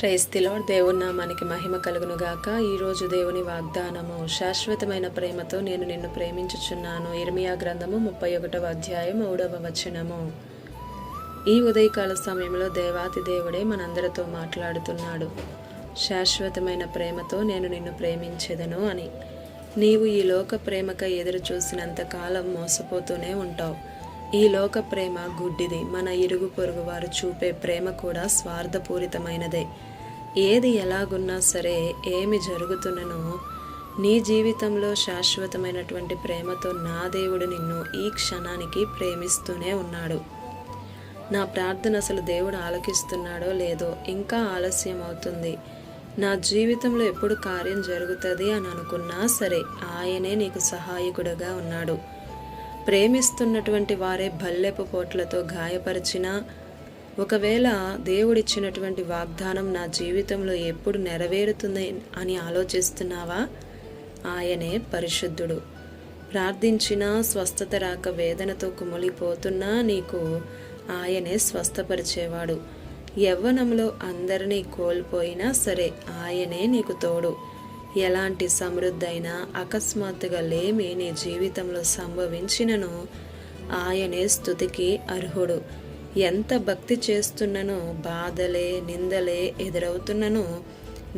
Praise the lord. దేవుని నామానికి మహిమ కలుగును గాక. ఈరోజు దేవుని వాగ్దానము, శాశ్వతమైన ప్రేమతో నేను నిన్ను ప్రేమించుచున్నాను. ఇర్మియా గ్రంథము 31వ అధ్యాయం 3వ వచనము. ఈ ఉదయకాల సమయంలో దేవాతి దేవుడే మనందరితో మాట్లాడుతున్నాడు. శాశ్వతమైన ప్రేమతో నేను నిన్ను ప్రేమించెదను అని. నీవు ఈ లోక ప్రేమకై ఎదురు చూసినంత కాలం మోసపోతూనే ఉంటావు. ఈ లోక ప్రేమ గుడ్డిది. మన ఇరుగు పొరుగు వారు చూపే ప్రేమ కూడా స్వార్థపూరితమైనదే. ఏది ఎలాగున్నా సరే, ఏమి జరుగుతున్ననో, నీ జీవితంలో శాశ్వతమైనటువంటి ప్రేమతో నా దేవుడు నిన్ను ఈ క్షణానికి ప్రేమిస్తూనే ఉన్నాడు. నా ప్రార్థన అసలు దేవుడు ఆలకిస్తున్నాడో లేదో, ఇంకా ఆలస్యం అవుతుంది, నా జీవితంలో ఎప్పుడు కార్యం జరుగుతుంది అని అనుకున్నా సరే, ఆయనే నీకు సహాయకుడుగా ఉన్నాడు. ప్రేమిస్తున్నటువంటి వారే భల్లెపు పోట్లతో గాయపరిచినా, ఒకవేళ దేవుడిచ్చినటువంటి వాగ్దానం నా జీవితంలో ఎప్పుడు నెరవేరుతుంది అని ఆలోచిస్తున్నావా? ఆయనే పరిశుద్ధుడు. ప్రార్థించినా స్వస్థత రాక వేదనతో కుమిలిపోతున్నా నీకు ఆయనే స్వస్థపరిచేవాడు. యవ్వనంలో అందరినీ కోల్పోయినా సరే, ఆయనే నీకు తోడు. ఎలాంటి సమృద్ధైనా అకస్మాత్తుగా లేమి నీ జీవితంలో సంభవించినను ఆయనే స్తుతికి అర్హుడు. ఎంత భక్తి చేస్తున్ననో, బాధలే నిందలే ఎదురవుతున్ననో,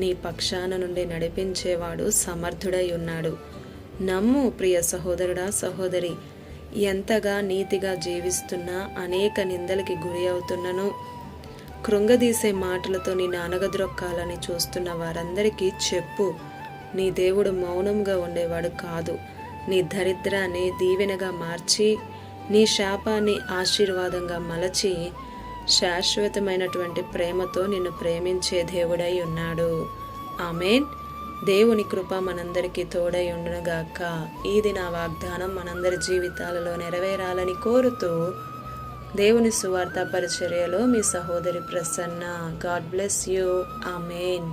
నీ పక్షాన నుండి నడిపించేవాడు సమర్థుడై ఉన్నాడు. నమ్ము ప్రియ సహోదరుడా, సహోదరి. ఎంతగా నీతిగా జీవిస్తున్నా, అనేక నిందలకి గురి అవుతున్నను, కృంగదీసే మాటలతో నిన్ను అనగద్రొక్కాలని చూస్తున్న వారందరికీ చెప్పు, నీ దేవుడు మౌనంగా ఉండేవాడు కాదు. నీ దరిద్రాన్ని దీవెనగా మార్చి, నీ శాపాన్ని ఆశీర్వాదంగా మలచి, శాశ్వతమైనటువంటి ప్రేమతో నిన్ను ప్రేమించే దేవుడై ఉన్నాడు. ఆమేన్. దేవుని కృప మనందరికీ తోడై ఉండునుగాక. ఇది నా వాగ్దానం మనందరి జీవితాలలో నెరవేరాలని కోరుతూ, దేవుని సువార్త పరిచర్యలో మీ సహోదరి Prasanna. God bless you. Amen.